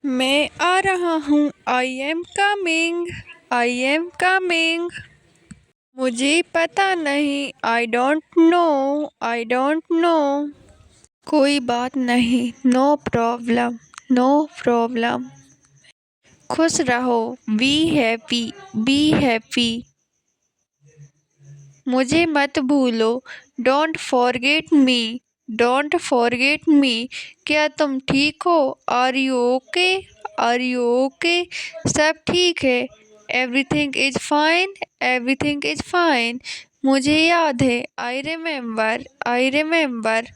मैं आ रहा हूँ। I am coming. I am coming. मुझे पता नहीं। I don't know. I don't know. कोई बात नहीं। No problem. No problem. खुश रहो। Be happy. Be happy. मुझे मत भूलो। Don't forget me. Don't forget me. क्या तुम ठीक हो? Are you okay? Are you okay? सब ठीक है। Everything is fine. Everything is fine. मुझे याद है। I remember. I remember.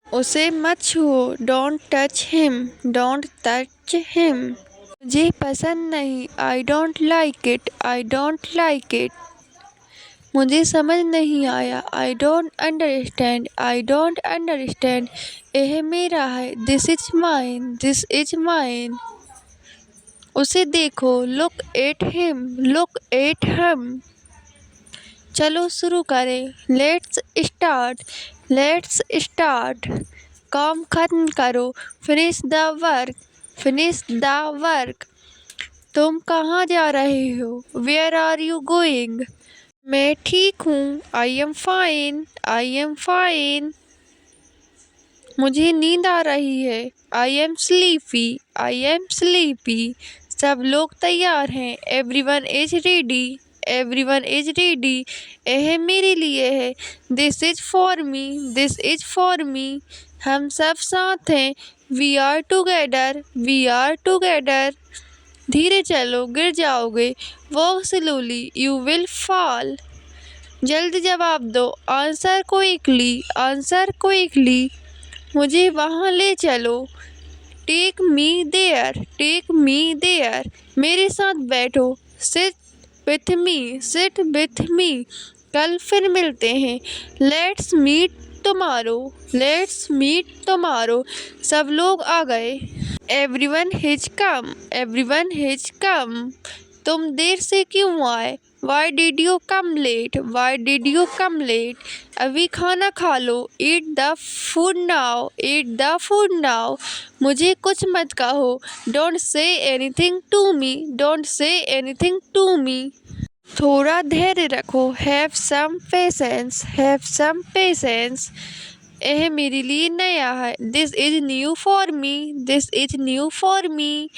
उसे मत छुओ। Don't touch him. Don't touch him. मुझे पसंद नहीं। I don't like it. I don't like it. मुझे समझ नहीं आया। I don't understand. I don't understand. यह मेरा है। This is mine. This is mine. उसे देखो। Look at him. Look at him. चलो शुरू करें। Let's start. Let's start. काम खत्म करो। Finish the work. Finish the work. तुम कहाँ जा रहे हो? Where are you going? मैं ठीक हूँ। I am fine. I am fine. मुझे नींद आ रही है। I am sleepy. I am sleepy. सब लोग तैयार हैं। Everyone is ready. Everyone is ready. यह मेरे लिए है। This is for me. This is for me. हम सब साथ हैं। We are together. We are together. धीरे चलो, गिर जाओगे। Walk slowly, you will fall. जल्द जवाब दो। Answer quickly. Answer quickly. मुझे वहाँ ले चलो। Take me there. Take me there. मेरे साथ बैठो। Sit with me. Sit with me. कल फिर मिलते हैं। Let's meet tomorrow. Let's meet tomorrow. सब लोग आ गए। Everyone has come. Everyone has come. तुम देर से क्यों आए? Why did you come late? Why did you come late? अभी खाना खा लो। Eat the food now. Eat the food now. मुझे कुछ मत कहो। Don't say anything to me. Don't say anything to me. थोड़ा धैर्य रखो। Have some patience. Have some patience. यह मेरे लिए नया है। This is new for me. This is new for me.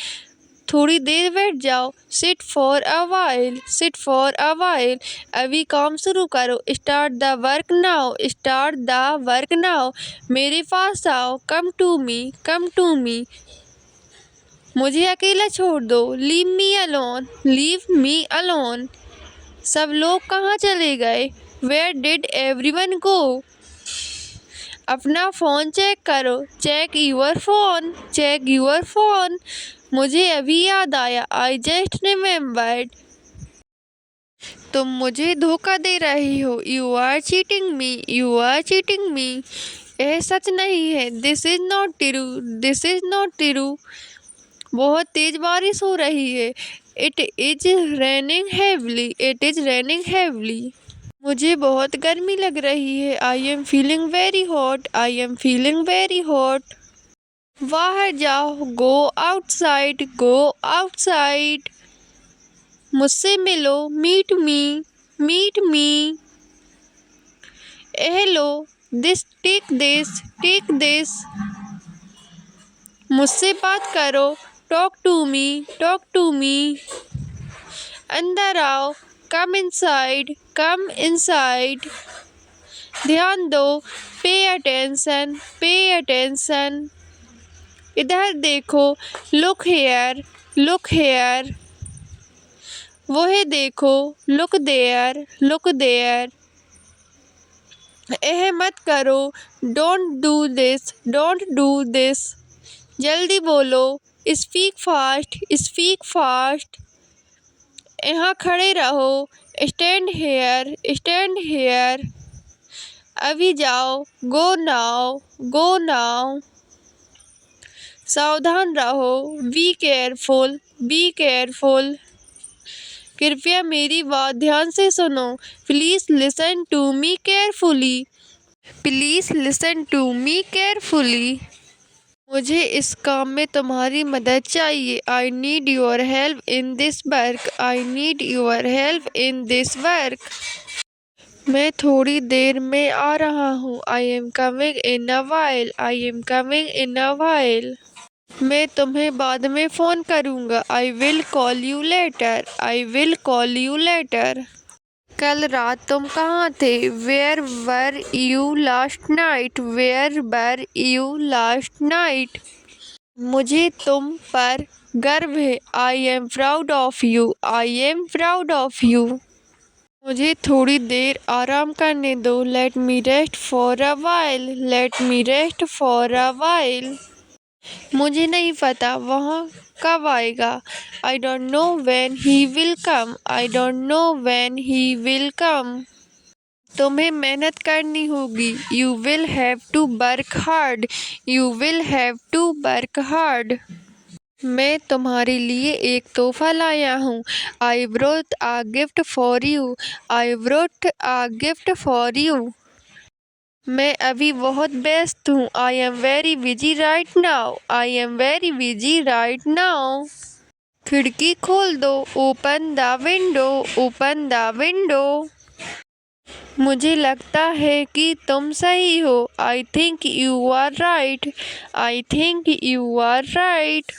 थोड़ी देर बैठ जाओ। Sit for a while. Sit for a while. अभी काम शुरू करो। Start the work now. Start the work now. मेरे पास आओ। Come to me. Come to me. मुझे अकेला छोड़ दो। Leave me alone. Leave me alone. सब लोग कहाँ चले गए? Where did everyone go? अपना फ़ोन चेक करो। Check your phone. Check your phone. मुझे अभी याद आया। I just remembered. तुम मुझे धोखा दे रही हो। You are cheating me. You are cheating me. यह सच नहीं है। This is not true. This is not true. बहुत तेज बारिश हो रही है। It is raining heavily. It is raining heavily. मुझे बहुत गर्मी लग रही है। I am feeling very hot. I am feeling very hot. बाहर जाओ। Go outside. Go outside. मुझसे मिलो। Meet me. Meet me. Hello. This take this. Take this. मुझसे बात करो। Talk to me. Talk to me. अंदर आओ। Come inside. Come inside. ध्यान दो। Pay attention. Pay attention. इधर देखो। Look here. Look here. वह देखो। Look there. Look there. यह मत करो। Don't do this. Don't do this. जल्दी बोलो। Speak fast. Speak fast. यहाँ खड़े रहो। Stand here. Stand here. अभी जाओ। Go now. Go now. सावधान रहो। Be careful. Be careful. कृपया मेरी बात ध्यान से सुनो। Please listen to me carefully. Please listen to me carefully. मुझे इस काम में तुम्हारी मदद चाहिए। I need your help in this work. I need your help in this work. मैं थोड़ी देर में आ रहा हूँ। I am coming in a while. I am coming in a while. मैं तुम्हें बाद में फ़ोन करूँगा। I will call you later. I will call you later. कल रात तुम कहाँ थे? Where were you last night? Where were you last night? मुझे तुम पर गर्व है। I am proud of you. I am proud of you. मुझे थोड़ी देर आराम करने दो। Let me rest for a while. Let me rest for a while. मुझे नहीं पता वहाँ कब आएगा। I don't know when he will come. I don't know when he will come. तुम्हें मेहनत करनी होगी। You will have to work hard. You will have to work hard. मैं तुम्हारे लिए एक तोहफा लाया हूँ। I brought a gift for you. I brought a gift for you. मैं अभी बहुत व्यस्त हूँ। I am very busy right now. I am very busy right now. खिड़की खोल दो। Open the window. Open the window. मुझे लगता है कि तुम सही हो। I think you are right. I think you are right.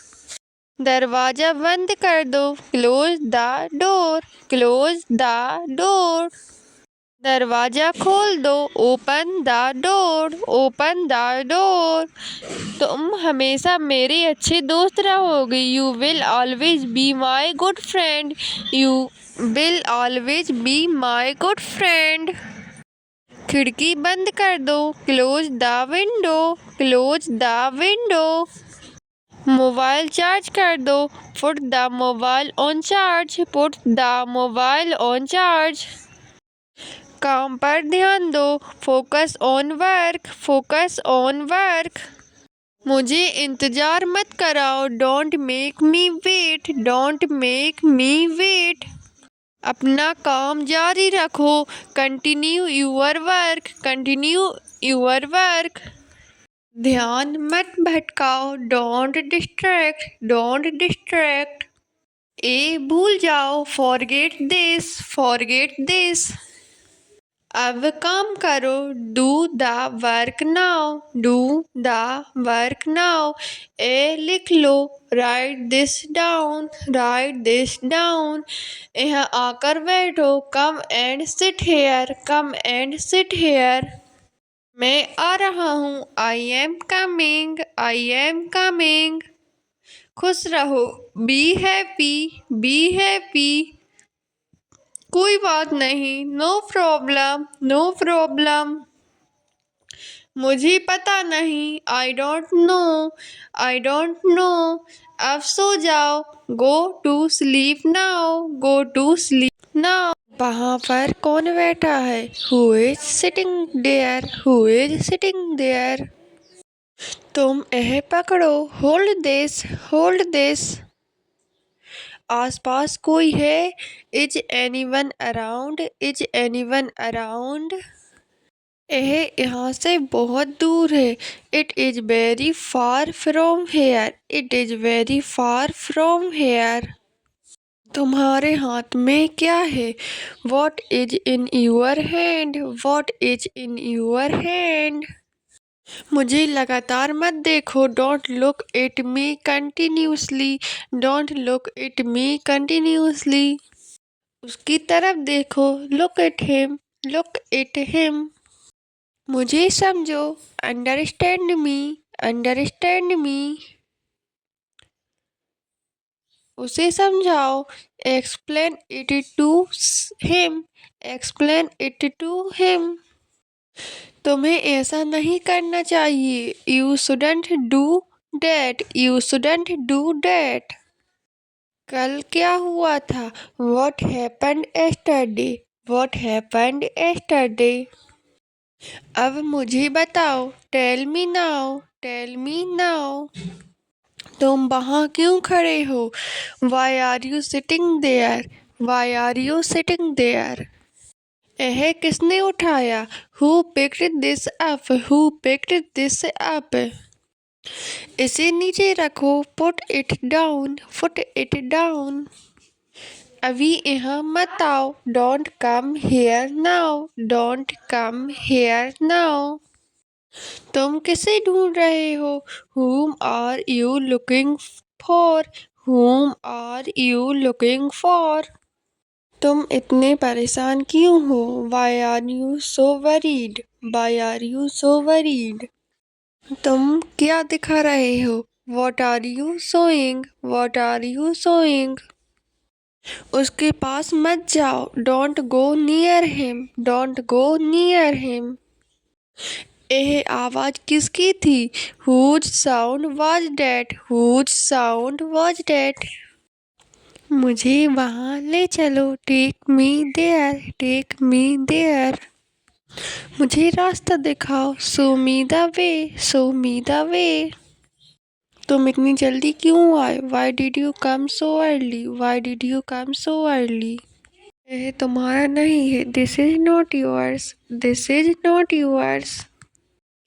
दरवाजा बंद कर दो। Close the door. Close the door. दरवाजा खोल दो। Open the door. Open the door. तुम हमेशा मेरे अच्छे दोस्त रहोगे। You will always be my good friend. You will always be my good friend. खिड़की बंद कर दो। Close the window. Close the window. Mobile charge कर दो। Put the mobile on charge. Put the mobile on charge. काम पर ध्यान दो। Focus on work. Focus on work. मुझे इंतजार मत कराओ। Don't make me wait. Don't make me wait. अपना काम जारी रखो। Continue your work. Continue your work. ध्यान मत भटकाओ। Don't distract. Don't distract. ए भूल जाओ। Forget this. Forget this. अब काम करो। Do the work now. Do the work now. ए लिख लो। Write this down. Write this down. यहाँ आकर बैठो। Come and sit here. Come and sit here. मैं आ रहा हूँ। I am coming. I am coming. खुश रहो। Be happy. Be happy. कोई बात नहीं। No problem. No problem. मुझे पता नहीं। I don't know. I don't no. अब सो जाओ। Go to sleep now. Go to sleep now. वहाँ पर कौन बैठा है? Who is sitting there? Who is sitting there? तुम यह पकड़ो। Hold this. Hold this. आसपास कोई है? Is anyone around? Is anyone around? यह यहाँ से बहुत दूर है। It is very far from here. It is very far from here. तुम्हारे हाथ में क्या है? What is in your hand? What is in your hand? मुझे लगातार मत देखो। Don't look at me continuously. Don't look at me continuously. उसकी तरफ देखो। Look at him. Look at him. मुझे समझो। Understand me. Understand me. उसे समझाओ। Explain it to him. Explain it to him. तुम्हें ऐसा नहीं करना चाहिए। You shouldn't do that. You shouldn't do that. कल क्या हुआ था? What happened yesterday? What happened yesterday? अब मुझे बताओ। Tell me now. Tell me now. तुम वहाँ क्यों खड़े हो? Why are you sitting there? Why are you sitting there? यह किसने उठाया? Who picked this up? Who picked this up? इसे नीचे रखो, put it down, put it down. अभी यहाँ मत आओ, don't come here now, don't come here now. तुम किसे ढूंढ रहे हो? Whom are you looking for? Whom are you looking for? तुम इतने परेशान क्यों हो? Why are you so worried? Why are you so worried? तुम क्या दिखा रहे हो? What are you showing? What are you showing? उसके पास मत जाओ, Don't go near him. Don't go near him. यह आवाज किसकी थी? Whose sound was that? Whose sound was that? मुझे वहाँ ले चलो, Take me there. Take me there. मुझे रास्ता दिखाओ, Show me the way. Show me the way. तुम इतनी जल्दी क्यों आए? Why did you come so early? Why did you come so early? यह तुम्हारा नहीं है, This is not yours. This is not yours.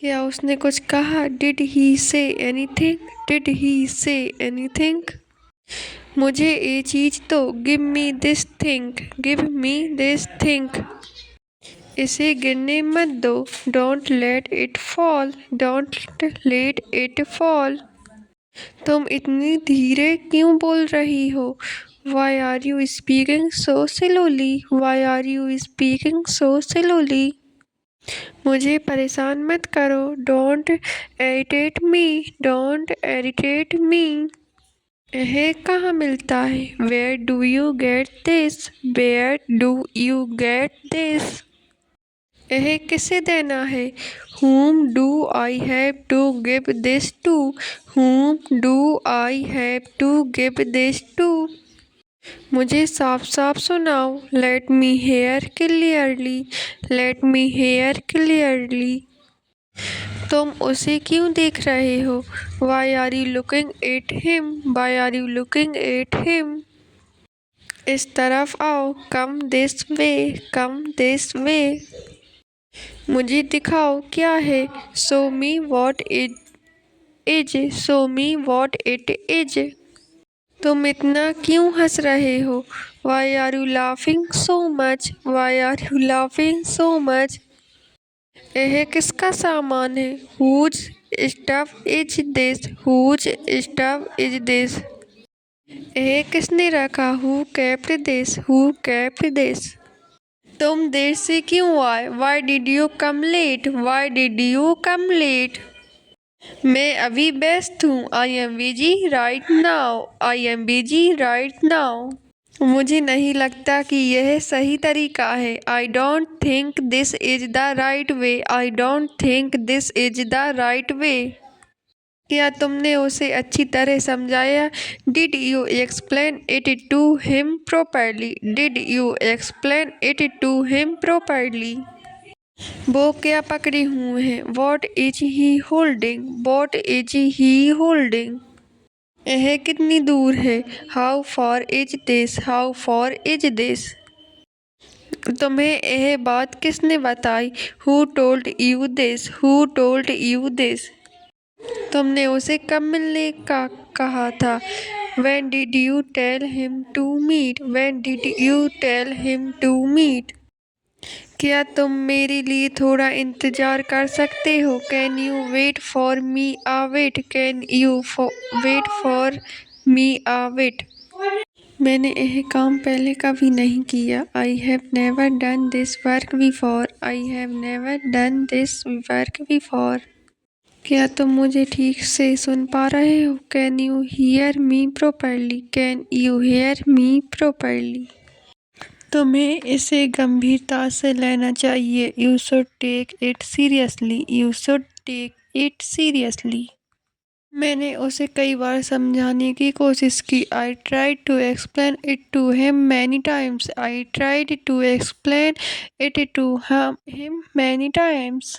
क्या उसने कुछ कहा? Did he say anything? Did he say anything? मुझे ये चीज दो, Give me this thing. Give me this thing. इसे गिरने मत दो, Don't let it fall. Don't let it fall. तुम इतनी धीरे क्यों बोल रही हो? Why are you speaking so slowly? Why are you speaking so slowly? मुझे परेशान मत करो, Don't irritate me. Don't irritate me. यह कहाँ मिलता है? Where do you get this? Where do you get this? यह किसे देना है? Whom do I have to give this to? Whom do I have to give this to? मुझे साफ साफ सुनाओ, Let me hear clearly. Let me hear clearly. तुम उसे क्यों देख रहे हो? Why are you looking at him? Why are you looking at him? इस तरफ आओ, Come this way. Come this way. मुझे दिखाओ क्या है? Show me what it is. Show me what it is. तुम इतना क्यों हंस रहे हो? Why are you laughing so much? Why are you laughing so much? यह किसका सामान है? Whose stuff is this? Whose stuff is this? यह किसने रखा? Who kept this? Who kept this? तुम देर से क्यों आए? Why did you come late? Why did you come late? मैं अभी व्यस्त हूँ, I am busy right now. I am busy right now. मुझे नहीं लगता कि यह सही तरीका है, I don't think this is the right way. I don't think this is the right way. क्या तुमने उसे अच्छी तरह समझाया? Did you explain it to him properly? Did you explain it to him properly? वो क्या पकड़े हुए हैं? What is he holding? What is he holding? यह कितनी दूर है? How far is this? How far is this? तुम्हें यह बात किसने बताई? Who told you this? Who told you this? तुमने उसे कब मिलने का कहा था? When did you tell him to meet? When did you tell him to meet? क्या तुम मेरे लिए थोड़ा इंतज़ार कर सकते हो? Can you wait for me a bit? Can you wait for me a bit? मैंने यह काम पहले कभी नहीं किया, I have never done this work before. I have never done this work before. क्या तुम मुझे ठीक से सुन पा रहे हो? Can you hear me properly? Can you hear me properly? तुम्हें इसे गंभीरता से लेना चाहिए, You should take it seriously. You should take it seriously. मैंने उसे कई बार समझाने की कोशिश की, I tried to explain it to him many times. I tried to explain it to him many times.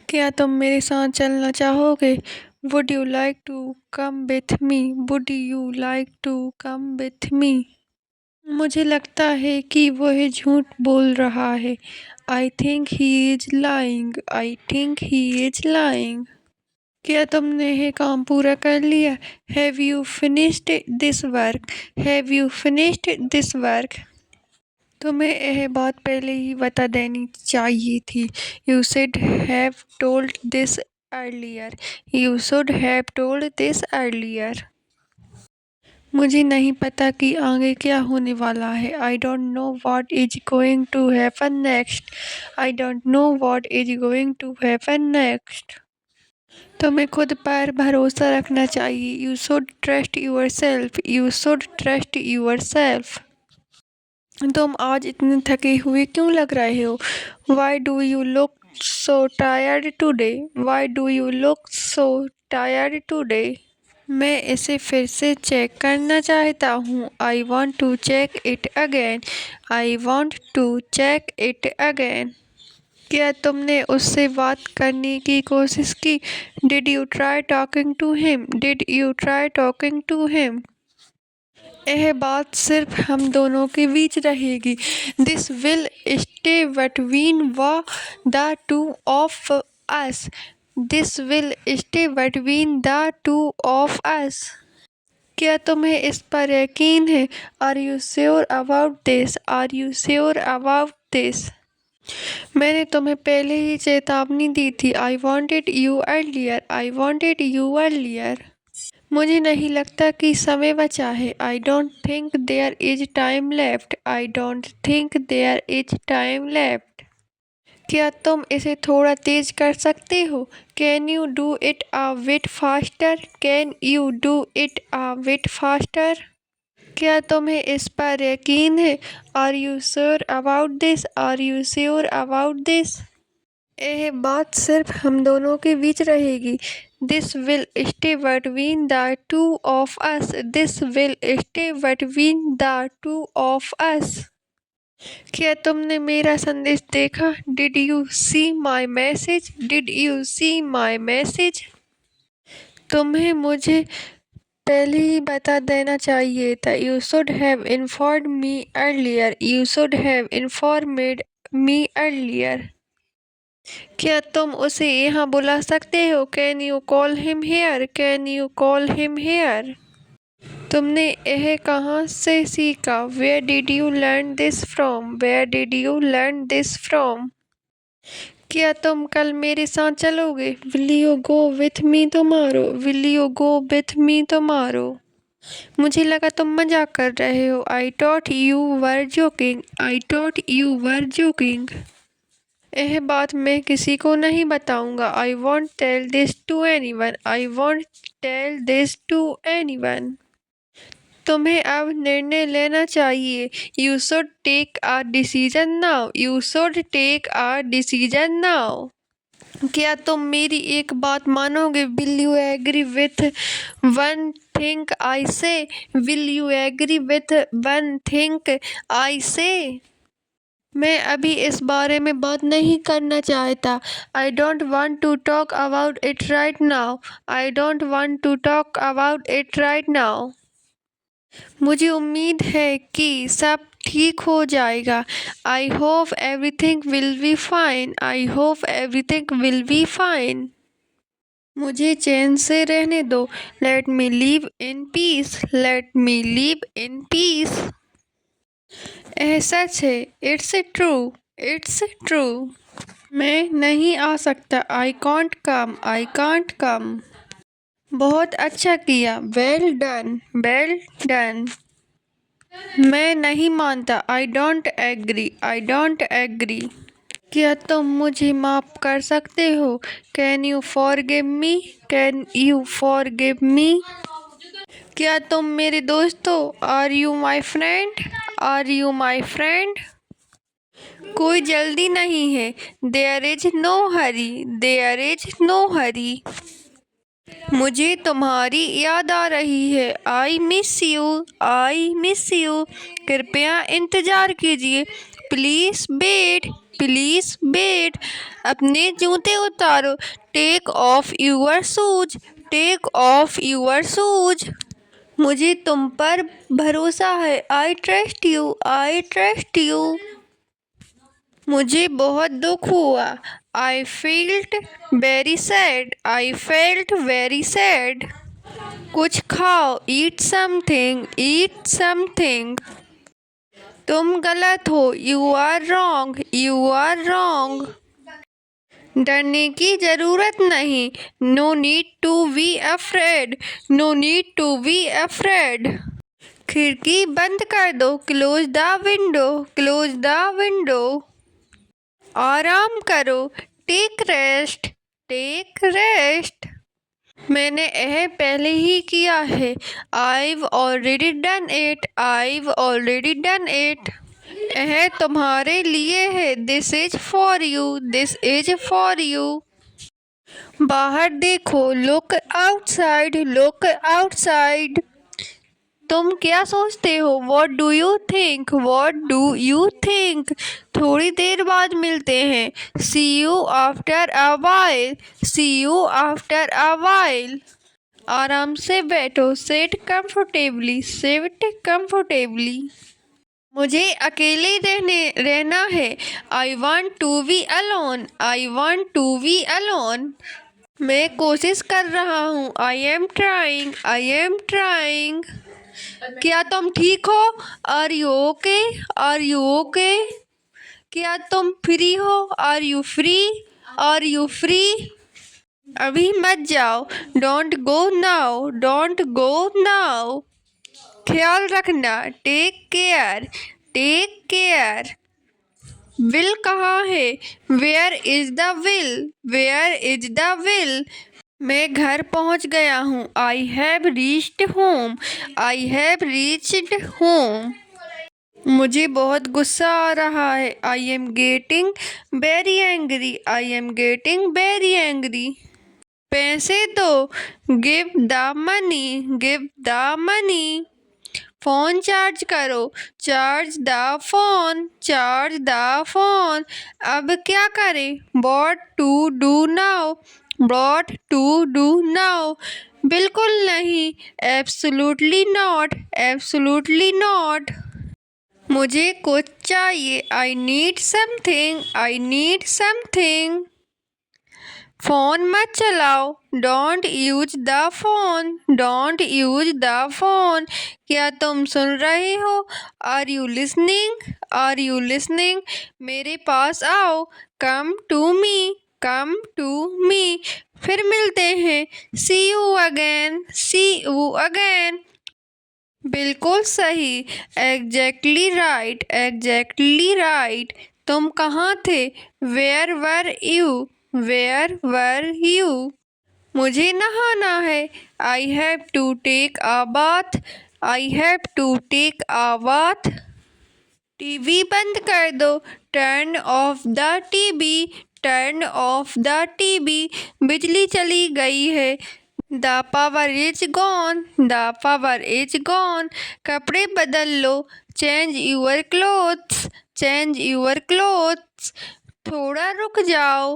क्या तुम मेरे साथ चलना चाहोगे? Would you like to come with me? Would you like to come with me? मुझे लगता है कि वह झूठ बोल रहा है, I think he is lying. I think he is lying. क्या तुमने यह काम पूरा कर लिया? Have you finished this work? Have you finished this work? तुम्हें यह बात पहले ही बता देनी चाहिए थी। You should have told this earlier. You should have told this earlier. मुझे नहीं पता कि आगे क्या होने वाला है। I don't know what is going to happen next. I don't know what is going to happen next. तुम्हें खुद पर भरोसा रखना चाहिए। You should trust your you should trust your self. तुम आज इतने थके हुए क्यों लग रहे हो? Why do you look so tired today? Why do you look so tired today? मैं इसे फिर से चेक करना चाहता हूँ। I want to check it again. I want to check it again. क्या तुमने उससे बात करने की कोशिश की? Did you try talking to him? Did you try talking to him? यह बात सिर्फ हम दोनों के बीच रहेगी। This will stay between the two of us. This will stay between the two of us. क्या तुम्हें इस पर यकीन है? Are you sure about this? Are you sure about this? मैंने तुम्हें पहले ही चेतावनी दी थी। I wanted you earlier. I wanted you earlier. मुझे नहीं लगता कि समय बचा है। I don't think there is time left. I don't think there is time left. क्या तुम इसे थोड़ा तेज कर सकते हो? Can you do it a bit faster? Can you do it a bit faster? क्या तुम्हें इस पर यकीन है? Are you sure about this? Are you sure about this? यह बात सिर्फ हम दोनों के बीच रहेगी। This will stay between the two of us. This will stay between the two of us. क्या तुमने मेरा संदेश देखा? Did you see my message? Did you see my message? तुम्हें मुझे पहले ही बता देना चाहिए था। You should have informed me earlier. You should have informed me earlier. क्या तुम उसे यहाँ बुला सकते हो? Can you call him here? Can you call him here? तुमने यह कहाँ से सीखा? Where did you learn this from? Where did you learn this from? क्या तुम कल मेरे साथ चलोगे? Will you go with me tomorrow? Will you go with me tomorrow? मुझे लगा तुम मजाक कर रहे हो। I thought you were joking. I thought you were joking. यह बात मैं किसी को नहीं बताऊंगा। I won't tell this to anyone. I won't tell this to anyone. तुम्हें अब निर्णय लेना चाहिए। You should take a decision now. You should take a decision now. क्या तुम मेरी एक बात मानोगे? Will you agree with one thing I say? Will you agree with one thing I say? मैं अभी इस बारे में बात नहीं करना चाहता। I don't want to talk about it right now. I don't want to talk about it right now. मुझे उम्मीद है कि सब ठीक हो जाएगा। I hope everything will be fine. I hope everything will be fine. मुझे चैन से रहने दो। Let me live in peace. Let me live in peace. यह सच है। It's true. It's true. मैं नहीं आ सकता। I can't come. I can't come. बहुत अच्छा किया। Well done. Well done. मैं नहीं मानता। I don't agree. I don't agree. क्या तुम मुझे माफ़ कर सकते हो? Can you forgive me? Can you forgive me? क्या तुम मेरे दोस्त हो? Are you my friend? Are you my friend? कोई जल्दी नहीं है। There is no hurry. There is no hurry. मुझे तुम्हारी याद आ रही है। I miss you. I miss you. कृपया इंतज़ार कीजिए। Please wait. Please wait. अपने जूते उतारो। Take off your shoes. Take off your shoes. मुझे तुम पर भरोसा है। I trust you. I trust you. मुझे बहुत दुख हुआ। I felt very sad. I felt very sad. कुछ खाओ, eat something, eat something. तुम गलत हो, you are wrong, you are wrong. डरने की जरूरत नहीं, no need to be afraid, no need to be afraid. खिड़की बंद कर दो, close the window, close the window. आराम करो, टेक रेस्ट, टेक रेस्ट। मैंने यह पहले ही किया है, I've already done it, I've already done it। यह तुम्हारे लिए है, this is for you, this is for you। बाहर देखो, look outside, look outside। तुम क्या सोचते हो, What do you think, What do you think? थोड़ी देर बाद मिलते हैं, See you after a while, See you after a while। आराम से बैठो, Sit comfortably, Sit comfortably। मुझे अकेले रहना है, I want to be alone, I want to be alone। मैं कोशिश कर रहा हूँ, I am trying, I am trying। क्या तुम ठीक हो, are you okay, are you okay. क्या तुम फ्री हो, are you free, are you free. अभी मत जाओ, don't go now, don't go now. ख्याल रखना, take care, take care. Will कहाँ है, where is the will, where is the will. मैं घर पहुंच गया हूँ, I have reached home, I have reached home. मुझे बहुत गुस्सा आ रहा है, I am getting very angry, I am getting very angry. पैसे दो, give the money, give the money. Phone charge करो, charge the phone, charge the phone. अब क्या करें, what to do now, what to do now. बिल्कुल नहीं, absolutely not, absolutely not. मुझे कुछ चाहिए, I need something, I need something. Phone मत चलाओ, don't use the phone, don't use the phone. क्या तुम सुन रहे हो, are you listening, are you listening. मेरे पास आओ, come to me, come to मी। फिर मिलते हैं, see you again, see you again. बिल्कुल सही, एग्जैक्टली राइट, एग्जैक्टली राइट। तुम कहाँ थे, where were you, where were you. मुझे नहाना है, I have to take a bath, I have to take a bath. TV बंद कर दो, turn off the TV, turn off the TV. बिजली चली गई है, the power is gone, the power is gone. कपड़े बदल लो, change your clothes, change your clothes. थोड़ा रुक जाओ,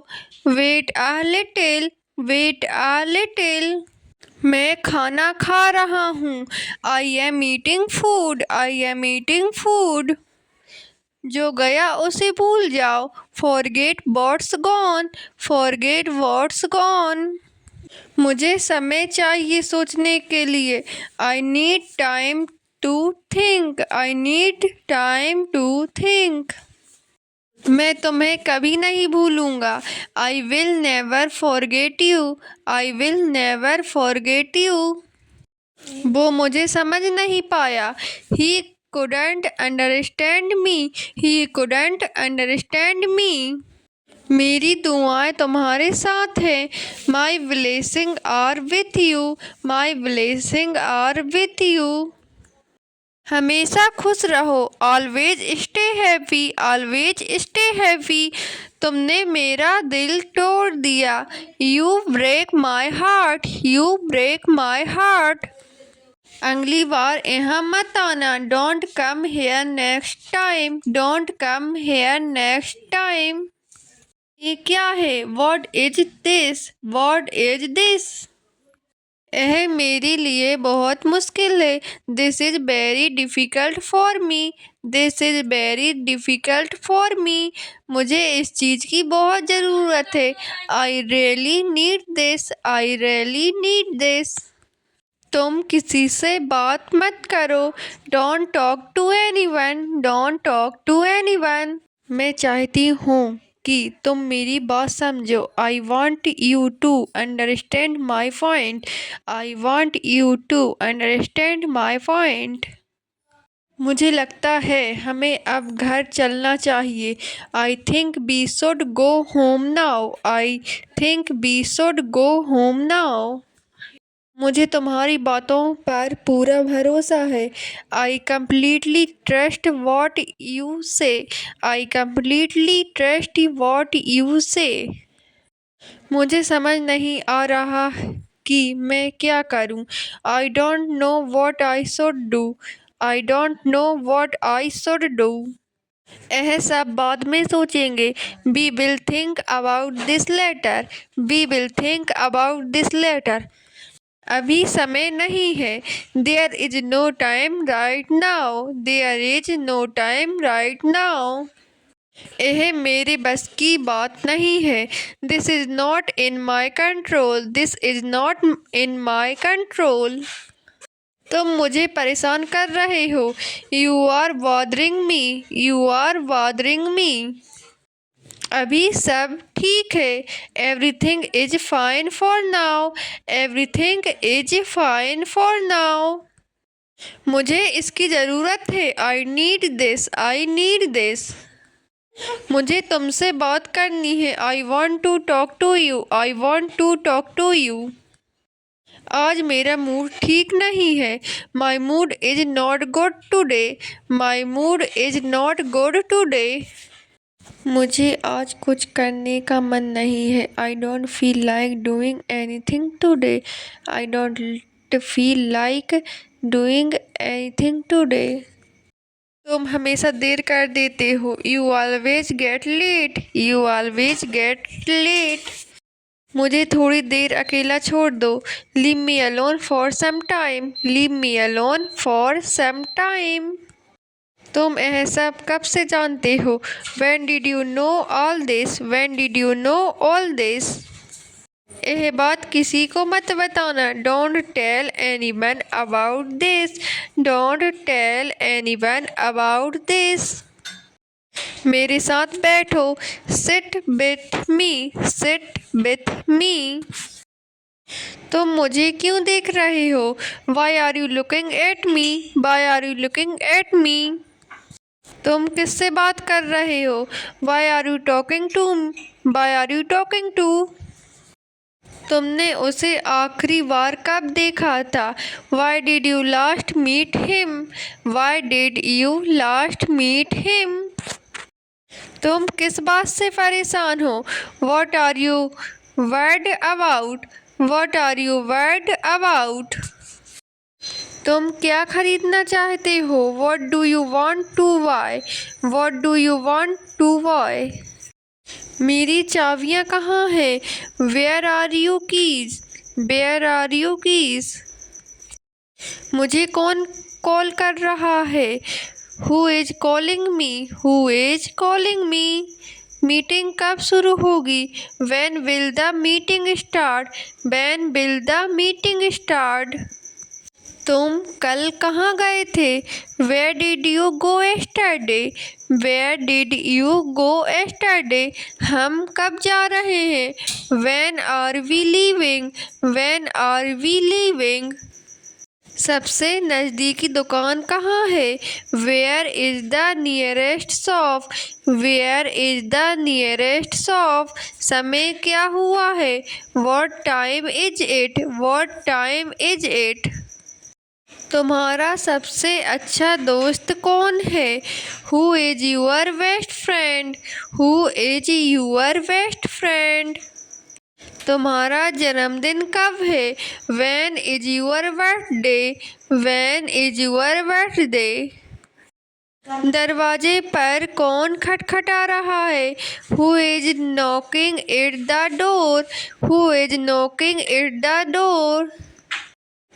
wait a little, wait a little. मैं खाना खा रहा हूँ, I am eating food, I am eating food. जो गया उसे भूल जाओ, forget what's gone, forget what's gone. मुझे समय चाहिए सोचने के लिए, I need time to think, I need time to think. मैं तुम्हें कभी नहीं भूलूंगा, I will never forget you, I will never forget you. वो मुझे समझ नहीं पाया, ही couldn't understand me, he couldn't understand me। मेरी दुआएं तुम्हारे साथ हैं, my blessing are with you, my blessing are with you. हमेशा खुश रहो, always stay happy, always stay happy. तुमने मेरा दिल तोड़ दिया, you break my heart, you break my heart. अगली बार यहाँ मत आना, don't come here next time, don't come here next time. ये क्या है, what is this, what is this. यह मेरे लिए बहुत मुश्किल है। This is very difficult for me. This is very difficult for me. मुझे इस चीज़ की बहुत ज़रूरत है। I really need this. I really need this. तुम किसी से बात मत करो। Don't talk to anyone. Don't talk to anyone. मैं चाहती हूँ कि तुम मेरी बात समझो। I want you to understand my point. I want you to understand my point. मुझे लगता है हमें अब घर चलना चाहिए। I think we should go home now. I think we should go home now. मुझे तुम्हारी बातों पर पूरा भरोसा है। I completely trust what you say. I completely trust what you say. मुझे समझ नहीं आ रहा कि मैं क्या करूं। I don't know what I should do. I don't know what I should do. यह सब बाद में सोचेंगे। We will think about this later. We will think about this later. अभी समय नहीं है। There is no time right now. There is no time right now. यह मेरे बस की बात नहीं है। This is not in my control. This is not in my control. तुम मुझे परेशान कर रहे हो। You are bothering me. You are bothering me. अभी सब ठीक है। Everything is fine for now. Everything is fine for now. मुझे इसकी ज़रूरत है। I need this. I need this. मुझे तुमसे बात करनी है। I want to talk to you. I want to talk to you. आज मेरा मूड ठीक नहीं है। My mood is not good today. My mood is not good today. मुझे आज कुछ करने का मन नहीं है। I don't feel like doing anything today. I don't feel like doing anything today. तुम हमेशा देर कर देते हो। You always get late. You always get late. मुझे थोड़ी देर अकेला छोड़ दो। Leave me alone for some time. Leave me alone for some time. तुम यह सब कब से जानते हो? When did you know all this? When did you know all this? यह बात किसी को मत बताना। Don't tell anyone about this. Don't tell anyone about this. मेरे साथ बैठो। Sit with me. Sit with me. तुम मुझे क्यों देख रहे हो? Why are you looking at me? Why are you looking at me? तुम किससे बात कर रहे हो? Why are you talking to? Why are you talking to? तुमने उसे आखिरी बार कब देखा था? Why did you last meet him? Why did you last meet him? तुम किस बात से परेशान हो? What are you worried about? What are you worried about? तुम क्या खरीदना चाहते हो? What do you want to buy? What do you want to buy? मेरी चाबियाँ कहाँ हैं? Where are your keys? Where are your keys? मुझे कौन कॉल कर रहा है? Who is calling me? Who is calling me? Meeting कब शुरू होगी? When will the meeting start? When will the meeting start? तुम कल कहाँ गए थे? Where did you go yesterday? Where did you go yesterday? हम कब जा रहे हैं? When are we leaving? When are we leaving? सबसे नज़दीकी दुकान कहाँ है? Where is the nearest shop? Where is the nearest shop? समय क्या हुआ है? What time is it? What time is it? तुम्हारा सबसे अच्छा दोस्त कौन है? Who is your best friend? Who is your best friend? तुम्हारा जन्मदिन कब है? When is your birthday? When is your birthday? दरवाजे पर कौन खटखटा रहा है? Who is knocking at the door? Who is knocking at the door?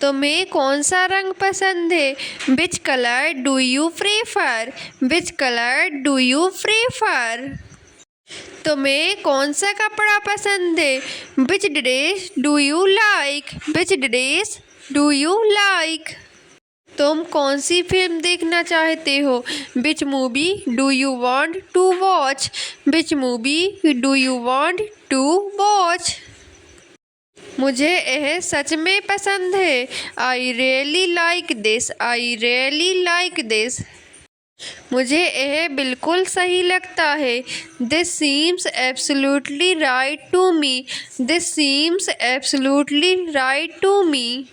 तुम्हें कौन सा रंग पसंद है? Which colour do you prefer? Which colour do you prefer? तुम्हें कौन सा कपड़ा पसंद है? Which dress do you like? Which dress do you like? तुम कौन सी फिल्म देखना चाहते हो? Which movie do you want to watch? Which movie do you want to watch? मुझे यह सच में पसंद है। I really like this. I really like this. मुझे यह बिल्कुल सही लगता है। This seems absolutely right to me. This seems absolutely right to me.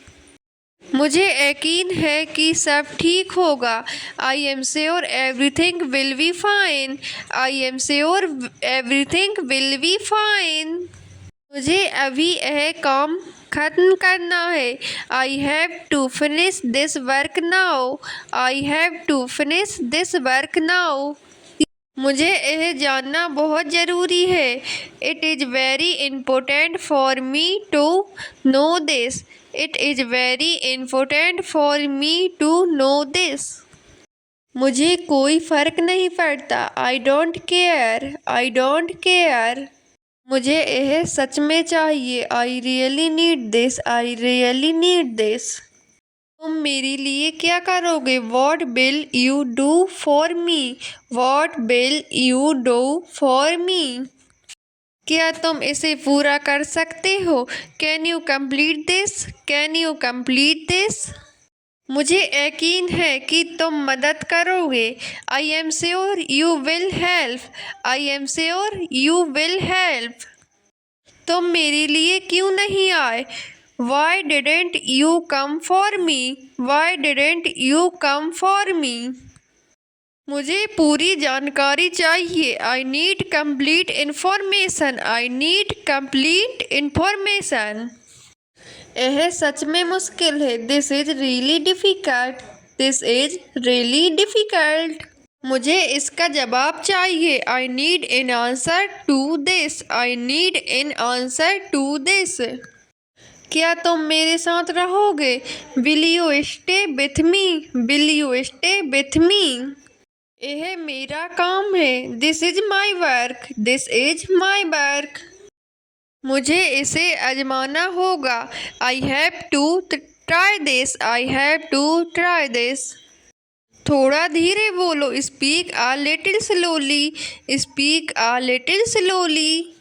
मुझे यकीन है कि सब ठीक होगा। I am sure everything will be fine. I am sure everything will be fine. मुझे अभी यह काम खत्म करना है। I have to finish this work now. I have to finish this work now. मुझे यह जानना बहुत ज़रूरी है। It is very important for me to know this. It is very important for me to know this. मुझे कोई फ़र्क नहीं पड़ता। I don't care. I don't care. मुझे यह सच में चाहिए। I really need this. I really need this. तुम मेरे लिए क्या करोगे? What will you do for me? What will you do for me? क्या तुम इसे पूरा कर सकते हो? Can you complete this? Can you complete this? मुझे यकीन है कि तुम मदद करोगे। आई am sure you will help. I am sure you will help. तुम मेरे लिए क्यों नहीं आए? Why didn't you come for me? Why didn't you come for me? मुझे पूरी जानकारी चाहिए। I need complete information. I need complete information. यह सच में मुश्किल है। This is really difficult. This is really difficult. मुझे इसका जवाब चाहिए। I need an answer to this. I need an answer to this. क्या तुम मेरे साथ रहोगे? Will you stay with me? Will you stay with me? यह मेरा काम है। This is my work. This is my work. मुझे इसे आजमाना होगा। I have to try this. I have to try this. थोड़ा धीरे बोलो। Speak a little slowly. Speak a little slowly.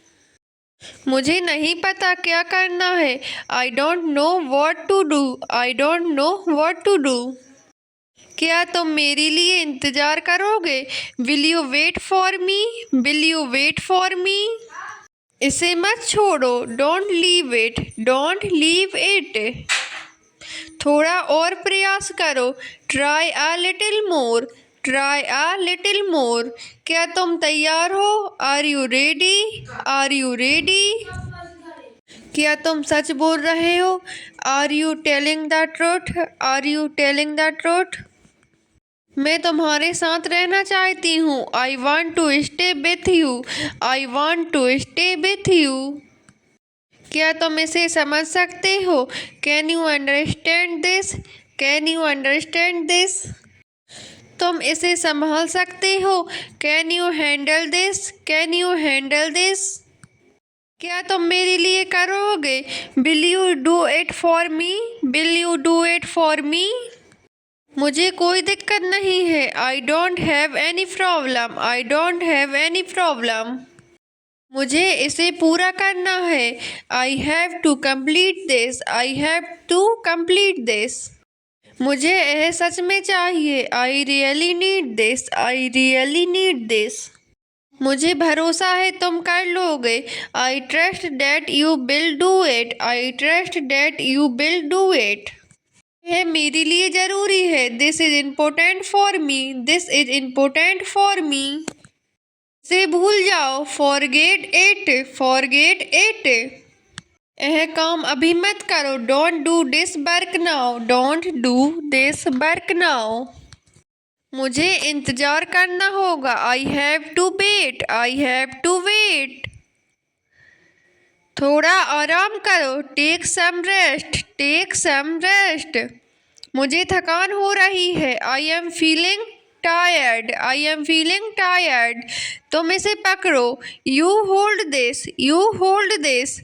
मुझे नहीं पता क्या करना है। I don't know what to do. I don't know what to do. क्या तुम मेरे लिए इंतज़ार करोगे? Will you wait for me? Will you wait for me? इसे मत छोड़ो। Don't leave it. Don't leave it. थोड़ा और प्रयास करो। Try a little more. Try a little more. क्या तुम तैयार हो? Are you ready? Are you ready? क्या तुम सच बोल रहे हो? Are you telling the truth? Are you telling the truth? मैं तुम्हारे साथ रहना चाहती हूँ। I want to stay with you. I want to stay with you. क्या तुम इसे समझ सकते हो? Can you understand this? Can you understand this? तुम इसे संभाल सकते हो? Can you handle this? Can you handle this? क्या तुम मेरे लिए करोगे? Will you do it for me? Will you do it for me? मुझे कोई दिक्कत नहीं है। I don't have any problem. I don't have any problem. मुझे इसे पूरा करना है। I have to complete this. I have to complete this. मुझे यह सच में चाहिए। I really need this. I really need this. मुझे भरोसा है तुम कर लोगे। I trust that you will do it. I trust that you will do it. यह मेरे लिए ज़रूरी है। This is important for me. This is important for me. से भूल जाओ। Forget it. Forget it. यह काम अभी मत करो। Don't do this work now. Don't do this work now. मुझे इंतज़ार करना होगा। I have to wait. I have to wait. थोड़ा आराम करो, take some rest, take some rest. मुझे थकान हो रही है, I am feeling tired, I am feeling tired. तुम इसे पकड़ो, you hold this, you hold this.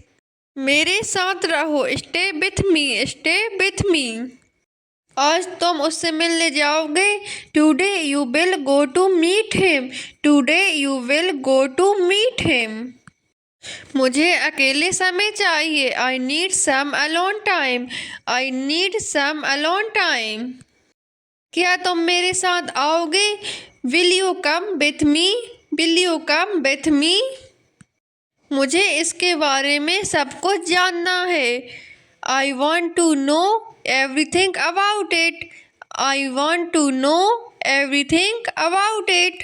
मेरे साथ रहो, stay with me, stay with me. आज तुम उससे मिलने जाओगे, today you will go to meet him, today you will go to meet him. मुझे अकेले समय चाहिए, I need some alone time, I need some alone time. क्या तुम मेरे साथ आओगे, will you come with me, will you come with me. मुझे इसके बारे में सब कुछ जानना है, I want to know everything about it, I want to know everything about it.